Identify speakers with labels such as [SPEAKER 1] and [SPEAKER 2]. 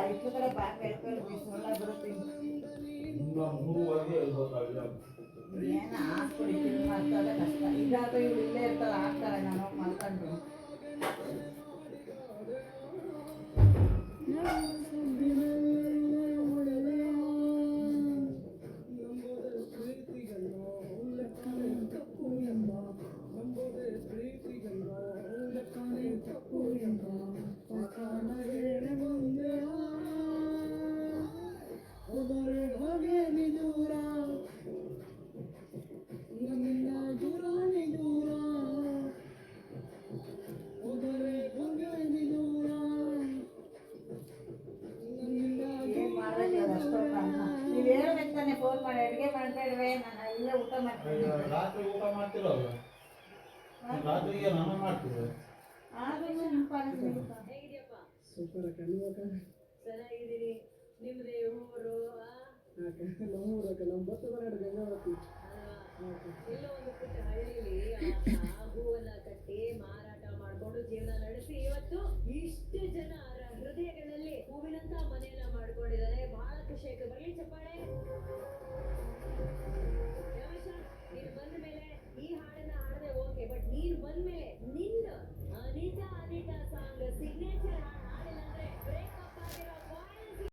[SPEAKER 1] ಇಷ್ಟು ಕಡೆ ಬ್ಯಾಗ್ ಹೇಳ್ಕೊಂಡು ಸುಳ್ಳ ಬರುತ್ತೀನಿ
[SPEAKER 2] ಮೂರುವರೆಗೆ ಹೇಳ್ಬೇಕಾಗಿಲ್ಲ
[SPEAKER 1] ಏನು ಹಾಕ್ಬಿಡಿ ತಿಂದು ಮಾಡ್ತಾರೆ ಕಷ್ಟ ಇದಾದ್ರೆ ಇವ್ರು ಇಲ್ಲೇ ಇರ್ತಾರೆ ಹಾಕ್ತಾರೆ ನಾನು ಹೋಗಿ ಮಾಡ್ಕೊಂಡು ನೀವು ಹೇಳ್ಬೇಕು ತಾನೆ ಫೋನ್ ಮಾಡಿ ಅಡುಗೆ ಮಾಡಬೇಡವೆ ನಾನು ಇಲ್ಲೇ ಊಟ ಮಾಡ್ತೀನಿ
[SPEAKER 2] ರಾತ್ರಿ ಊಟ ಮಾಡ್ತಿರಲ್ಲ ರಾತ್ರಿಗೆ ನಾನು ಮಾಡ್ತೀವಿ
[SPEAKER 1] ಆದ್ರೂ ನಿಮ್ಮ ಪಾಲಿಗೆ
[SPEAKER 3] ಹೇಗಿದೆಯಪ್ಪ?
[SPEAKER 4] ಸೂಪರ್ ಅಕ್ಕ ನೀವು ಅಕ್ಕ
[SPEAKER 3] ಚೆನ್ನಾಗಿದ್ದೀರಿ. ನಿಮ್ದೇ ಊರು
[SPEAKER 4] ನಮ್ಮೂರು ಅಕ್ಕ ನಮ್ಮ ಭತ್ತ ಬರಾಡು ಗಂಗಾವತಿ
[SPEAKER 3] ಎಲ್ಲೋ ಒಂದು ಪುಟ್ಟ ಹಳ್ಳಿಲಿ ಹೂವನ್ನ ಕಟ್ಟಿ ಮಾರಾಟ ಮಾಡ್ಕೊಂಡು ಜೀವನ ನಡೆಸಿ ಇವತ್ತು ಇಷ್ಟು ಜನರ ಹೃದಯಗಳಲ್ಲಿ ಹೂವಿನಂತ ಮನೆಯನ್ನ ಮಾಡ್ಕೊಂಡಿದ್ದಾರೆ. ಬಹಳ ಖುಷಿ ಆಯ್ತು. ಬರಲಿ ಚಪ್ಪಾಳೆ.